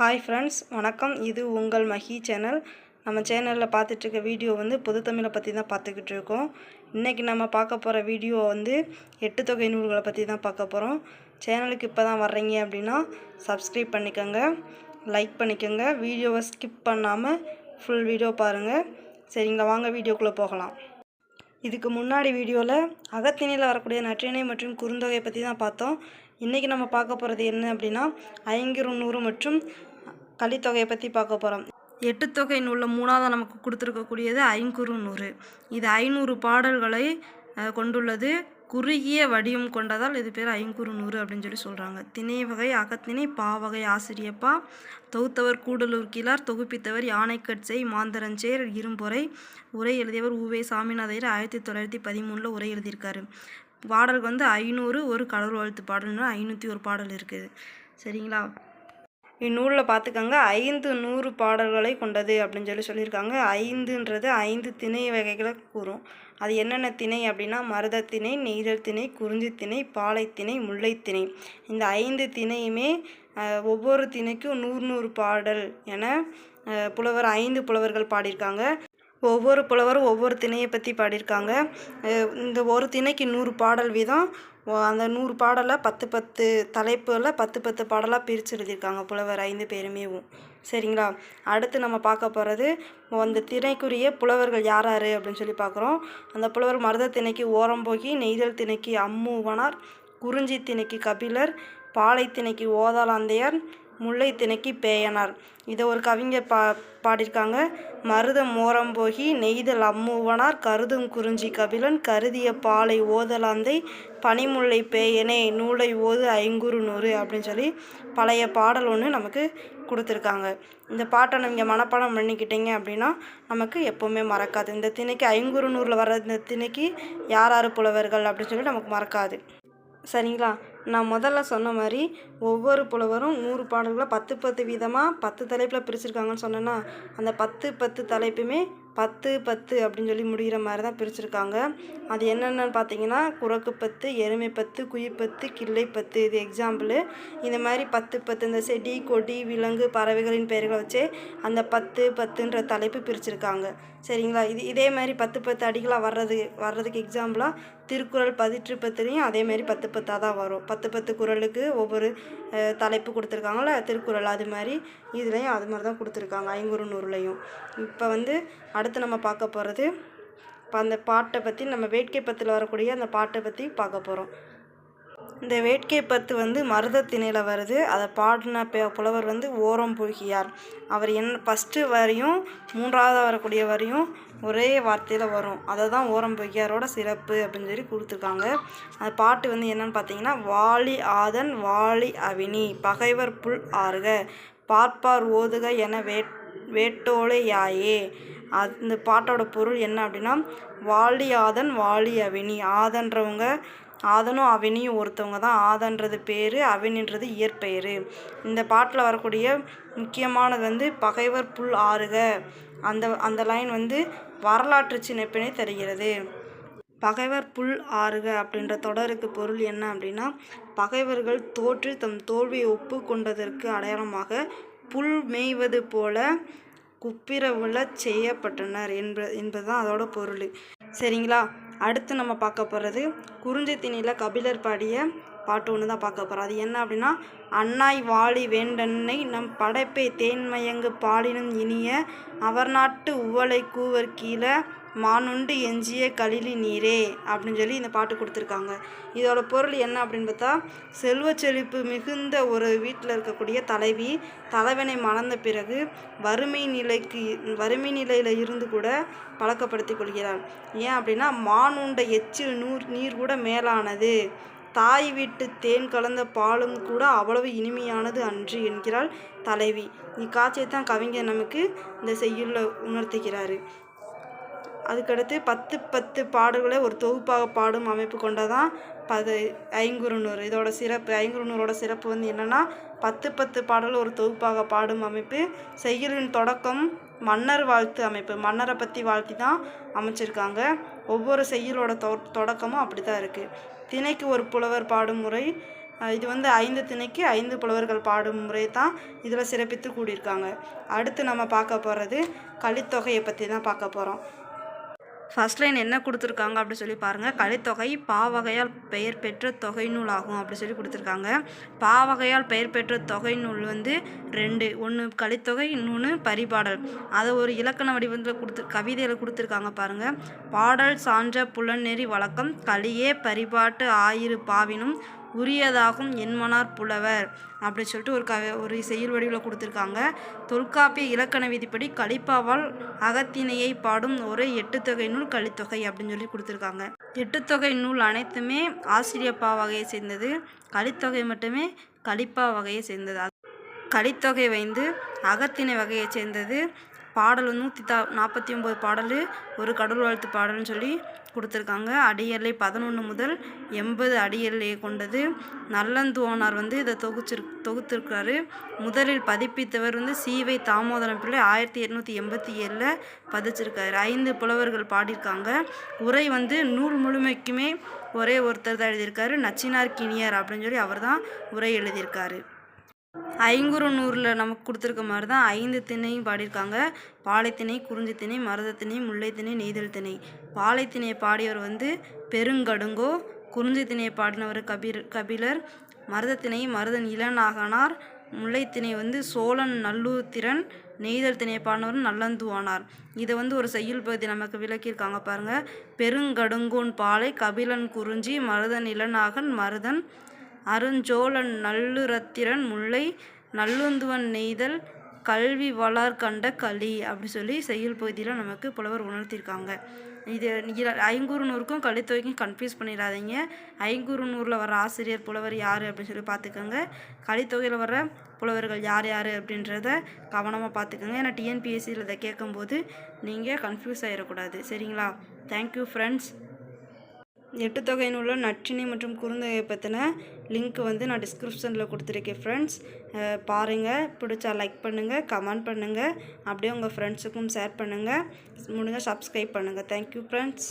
Hi friends, வணக்கம். இது உங்கள் மஹி சேனல். நம்ம சேனலில் பார்த்துட்ருக்க வீடியோ பொதுத்தமிழை பற்றி தான் பார்த்துக்கிட்டு இருக்கோம். இன்றைக்கி நம்ம பார்க்க போகிற வீடியோ எட்டு தொகை நூல்களை பற்றி தான் பார்க்க போகிறோம். சேனலுக்கு இப்போ தான் வர்றீங்க அப்படின்னா சப்ஸ்கிரைப் பண்ணிக்கோங்க, லைக் பண்ணிக்கோங்க, வீடியோவை ஸ்கிப் பண்ணாமல் ஃபுல் வீடியோ பாருங்கள். சரிங்களா, வாங்க வீடியோக்குள்ளே போகலாம். இதுக்கு முன்னாடி வீடியோவில் அகத்திணையில் வரக்கூடிய நற்றிணை மற்றும் குறுந்தொகையை பற்றி தான் பார்த்தோம். இன்றைக்கி நம்ம பார்க்க போகிறது என்ன அப்படின்னா ஐங்குறுநூறு மற்றும் கலித்தொகையை பற்றி பார்க்க போகிறோம். எட்டு தொகை நூலில் மூணாவது நமக்கு கொடுத்துருக்கக்கூடியது ஐங்குறுநூறு. இது 500 பாடல்களை கொண்டுள்ளது. குறுகிய வடிவம் கொண்டதால் இது பேர் ஐங்குறுநூறு அப்படின்னு சொல்கிறாங்க. திணை வகை அகத்திணை, பாவகை ஆசிரியப்பா, தொகுத்தவர் கூடலூர் கிழார், தொகுப்பித்தவர் யானைக்கட்சை மாந்தரஞ்சேர் இரும்பொறை, உரை எழுதியவர் உவே சாமிநாதையர் 1913 உரை எழுதியிருக்காரு. பாடலுக்கு 500, ஒரு கடவுள் வாழ்த்து பாடல்னு 501 பாடல் இருக்குது. சரிங்களா, இந்நூலில் பார்த்துக்கோங்க 500 பாடல்களை கொண்டது அப்படின்னு சொல்லியிருக்காங்க. 5ன்றது 5 திணை வகைகளை கூறும். அது என்னென்ன திணை அப்படின்னா மருதத்திணை, நெய்தல் திணை, குறிஞ்சி திணை, பாலைத்திணை, முல்லைத்திணை. இந்த 5 திணையுமே ஒவ்வொரு திணைக்கும் 100 பாடல் என புலவர் 5 புலவர்கள் பாடியிருக்காங்க. ஒவ்வொரு புலவரும் ஒவ்வொரு திணையை பற்றி பாடியிருக்காங்க. இந்த ஒரு திணைக்கு 100 பாடல் வீதம். அந்த 100 பாடலை 10 தலைப்புகளில் 10 பாடலாக பிரித்து எழுதியிருக்காங்க புலவர் 5 பேருமேவும். சரிங்களா, அடுத்து நம்ம பார்க்க போகிறது அந்த திணைக்குரிய புலவர்கள் யார் அப்படின்னு சொல்லி பார்க்குறோம். அந்த புலவர் மருத திணைக்கு ஓரம்போகி, நெய்தல் திணைக்கு அம்மூவனார், குறிஞ்சி திணைக்கு கபிலர், பாலைத்திணைக்கு ஓதாலாந்தையார், முல்லை திணைக்கு பேயனார். இதை ஒரு கவிஞர் பாடியிருக்காங்க. மருதம் ஓரம்போகி, நெய்தல் அம்மூவனார், கருதும் குறிஞ்சி கபிலன், கருதிய பாலை ஓதலாந்தை, பனிமுல்லை பேயனே, நூலை ஓது ஐங்குறுநூறு அப்படின்னு சொல்லி பழைய பாடல் ஒன்று நமக்கு கொடுத்துருக்காங்க. இந்த பாட்டை நீங்கள் மனப்பாடம் பண்ணிக்கிட்டீங்க அப்படின்னா நமக்கு எப்போவுமே மறக்காது. இந்த திணைக்கு ஐங்குறுநூறில் வர இந்த திணைக்கு யார் புலவர்கள் அப்படின்னு சொல்லி நமக்கு மறக்காது. சரிங்களா, நான் முதல்ல சொன்ன மாதிரி ஒவ்வொரு புலவரும் 100 பாடல்களை 10 வீதமாக 10 தலைப்பில் பிரிச்சுருக்காங்கன்னு சொன்னேன்னா அந்த 10 தலைப்புமே 10 அப்படின்னு சொல்லி முடிகிற மாதிரி தான் பிரிச்சுருக்காங்க. அது என்னென்னு பார்த்தீங்கன்னா குரக்கு 10, எருமை 10, குயில் 10, கிள்ளை 10. இது எக்ஸாம்பிள். இந்த மாதிரி 10 இந்த செடி, கொடி, விலங்கு, பறவைகளின் பெயர்களை வச்சு அந்த 10ன்ற தலைப்பு பிரிச்சுருக்காங்க. சரிங்களா, இதே மாதிரி 10 அடிகளாக வர்றதுக்கு எக்ஸாம்பிளாக திருக்குறள் 18 அதேமாதிரி 10 தான் வரும். 10 குறளுக்கு ஒவ்வொரு தலைப்பு கொடுத்துருக்காங்கள திருக்குறள், அது மாதிரி இதுலேயும் அது மாதிரி தான் கொடுத்துருக்காங்க ஐங்குறுநூறுலையும். இப்போ அடுத்து நம்ம பார்க்க போகிறது இப்போ அந்த பாட்டை பற்றி நம்ம வேட்கை 10ல் வரக்கூடிய அந்த பாட்டை பற்றி பார்க்க போகிறோம். இந்த வேட்கை 10 மருத திணையில் வருது. அதை பாடின புலவர் ஓரம்போகியார். அவர் ஃபஸ்ட்டு வரையும் 3வது வரக்கூடிய வரையும் ஒரே வார்த்தையில் வரும். அதை தான் ஓரம்போகியாரோட சிறப்பு அப்படின்னு சொல்லி கொடுத்துருக்காங்க. அந்த பாட்டு என்னென்னு பார்த்தீங்கன்னா வாலி ஆதன் வாலி அவினி பகைவர் புல் ஆறுக பார்ப்பார் ஓதுக என வேட்டோலை யாயே. இந்த பாட்டோட பொருள் என்ன அப்படின்னா வாலி ஆதன் வாலி அவினி. ஆதன்றவங்க, ஆதனும் அவினியும் ஒருத்தவங்க தான். ஆதன்றது பேர், அவினின்றது இயற்பெயர். இந்த பாட்டில் வரக்கூடிய முக்கியமானது பகைவர் புல் ஆறுக. அந்த லைன் வரலாற்று சிறப்பினை தருகிறது. பகைவர் புல் ஆறுக அப்படின்ற தொடருக்கு பொருள் என்ன அப்படின்னா பகைவர்கள் தோற்று தம் தோல்வியை ஒப்பு கொண்டதற்கு அடையாளமாக புல் மேய்வது போல குப்பிரவுல செய்யப்பட்டனர் என்பதுதான் அதோட பொருள். சரிங்களா, அடுத்து நம்ம பார்க்க போகிறது குறிஞ்சி திணையில் கபிலர் பாடிய பாட்டு ஒன்று தான் பார்க்க போகிறோம். அது என்ன அப்படின்னா அன்னாய் வாழி வேண்டன்னை நம் படைப்பை தேன்மயங்கு பாலினும் இனிய அவர் நாட்டு உவலை கூவர் கீழே மானுண்டு எஞ்சிய கலிலி நீரே அப்படின்னு சொல்லி இந்த பாட்டு கொடுத்துருக்காங்க. இதோட பொருள் என்ன அப்படின்னு பார்த்தா செல்வ செழிப்பு மிகுந்த ஒரு வீட்டில் இருக்கக்கூடிய தலைவி தலைவனை மணந்த பிறகு வறுமை நிலையில் இருந்து கூட பழக்கப்படுத்தி கொள்கிறார். ஏன் அப்படின்னா மானுண்ட எச்சில் நீர் கூட மேலானது, தாய் வீட்டு தேன் கலந்த பாலும் கூட அவ்வளவு இனிமையானது அன்று என்கிறாள் தலைவி. இக்காட்சியை தான் கவிஞர் நமக்கு இந்த செய்யுளில் உணர்த்துகிறாரு. அதுக்கடுத்து 10 பாடல்களை ஒரு தொகுப்பாக பாடும் அமைப்பு கொண்டதான் ஐங்குறுநூறு. இதோட சிறப்பு ஐங்குறுநூறோட சிறப்பு என்னென்னா 10 பாடல்கள் ஒரு தொகுப்பாக பாடும் அமைப்பு. செய்யுளின் தொடக்கம் மன்னர் வாழ்த்து அமைப்பு. மன்னரை பற்றி வாழ்த்தி தான் அமைச்சிருக்காங்க. ஒவ்வொரு செய்யுளோட தொடக்கமும் அப்படி தான் இருக்குது. திணைக்கு ஒரு புலவர் பாடும் முறை இது வந்து 5 திணைக்கு 5 புலவர்கள் பாடும் முறை தான் இதில் சிறப்பித்து கூடியிருக்காங்க. அடுத்து நம்ம பார்க்க போகிறது கலித்தொகையை பற்றி தான் பார்க்க போகிறோம். ஃபர்ஸ்ட் லைன் என்ன கொடுத்துருக்காங்க அப்படி சொல்லி பாருங்கள். கலித்தொகை பாவகையால் பெயர் பெற்ற தொகை நூல் ஆகும் அப்படி சொல்லி கொடுத்துருக்காங்க. பாவகையால் பெயர் பெற்ற தொகை நூல் வந்து 2, ஒன்று கலித்தொகை, இன்னொன்று பரிபாடல். அதை ஒரு இலக்கண வடிவத்தில் கவிதையில் கொடுத்துருக்காங்க பாருங்கள். பாடல் சான்ற புலனெறி வழக்கம் கலியே பரிபாட்டு ஆயிரு பாவினும் உரியதாகும் என்மனார் புலவர் அப்படி சொல்லிட்டு ஒரு செய்யுள் வடிவில் கொடுத்துருக்காங்க. தொல்காப்பிய இலக்கண விதிப்படி கலிப்பாவால் அகத்திணையை பாடும் ஒரு 8 தொகை நூல் கலித்தொகை அப்படின்னு சொல்லி கொடுத்துருக்காங்க. 8 தொகை நூல் அனைத்துமே ஆசிரியப்பா வகையை சேர்ந்தது. கலித்தொகை மட்டுமே கலிப்பா வகையை சேர்ந்தது. கலித்தொகை வந்து அகத்திணை வகையை சேர்ந்தது. பாடல் 149 பாடல், ஒரு கடவுள் வாழ்த்து பாடல்னு சொல்லி கொடுத்துருக்காங்க. அடியெல்லை 11 முதல் 80 அடியெல்லையை கொண்டது. நல்லந்துவானார் வந்து இதை தொகுத்திருக்கிறாரு. முதலில் பதிப்பித்தவர் வந்து சீவை தாமோதரம் பிள்ளை 1887 பதிச்சிருக்காரு. 5 புலவர்கள் பாடியிருக்காங்க. உரை வந்து நூல் முழுமைக்குமே ஒரே ஒருத்தர் தான் எழுதியிருக்காரு. நச்சினார் கிணியார் அப்படின்னு சொல்லி அவர் தான் உரை எழுதியிருக்காரு. ஐங்குறுநூறில் நமக்கு கொடுத்துருக்க மாதிரி தான் 5 திணையும் பாடியிருக்காங்க. பாலைத்திணை, குறிஞ்சித்திணை, மருதத்திணை, முல்லைத்திணை, நெய்தல் திணை. பாலைத்திணையை பாடியவர் வந்து பெருங்கடுங்கோ, குறிஞ்சித்திணையை பாடினவர் கபிலர், மருதத்திணை மருதன் இளநாகனார், முல்லைத்திணை வந்து சோழன் நல்லூத்திரன், நெய்தல் திணையை பாடினவர் நல்லந்துவானார். இதை வந்து ஒரு செய்யுள் பகுதி நமக்கு விளக்கியிருக்காங்க பாருங்கள். பெருங்கடுங்கோன் பாலை, கபிலன் குறிஞ்சி, மருதன் இளநாகன் மருதன், அருஞ்சோழன் நல்லுரத்திரன் முல்லை, நல்லுந்துவன் நெய்தல், கல்வி வளார் கண்ட களி அப்படி சொல்லி செய்யுள் பகுதியில் நமக்கு புலவர் உணர்த்தியிருக்காங்க. இது ஐங்குறுநூறுக்கும் கலித்தொகைக்கும் கன்ஃபியூஸ் பண்ணிடாதீங்க. ஐங்குறுநூறில் வர ஆசிரியர் புலவர் யார் அப்படின்னு சொல்லி பார்த்துக்கோங்க. கலித்தொகையில் வர புலவர்கள் யார் யார் அப்படின்றத கவனமாக பார்த்துக்கோங்க. ஏன்னா டிஎன்பிஎஸ்சியில் இதை கேட்கும்போது நீங்கள் கன்ஃபியூஸ் ஆகிடக்கூடாது. சரிங்களா? Thank you friends. 8 தொகை நூலில் நற்றிணை மற்றும் குறுந்தொகையை பற்றின லிங்க் வந்து நான் டிஸ்கிரிப்ஷனில் கொடுத்துருக்கேன் ஃப்ரெண்ட்ஸ். பாருங்கள், பிடிச்சா லைக் பண்ணுங்கள், கமெண்ட் பண்ணுங்கள், அப்படியே உங்கள் ஃப்ரெண்ட்ஸுக்கும் ஷேர் பண்ணுங்கள், முடிஞ்சால் சப்ஸ்கிரைப் பண்ணுங்கள். Thank you friends.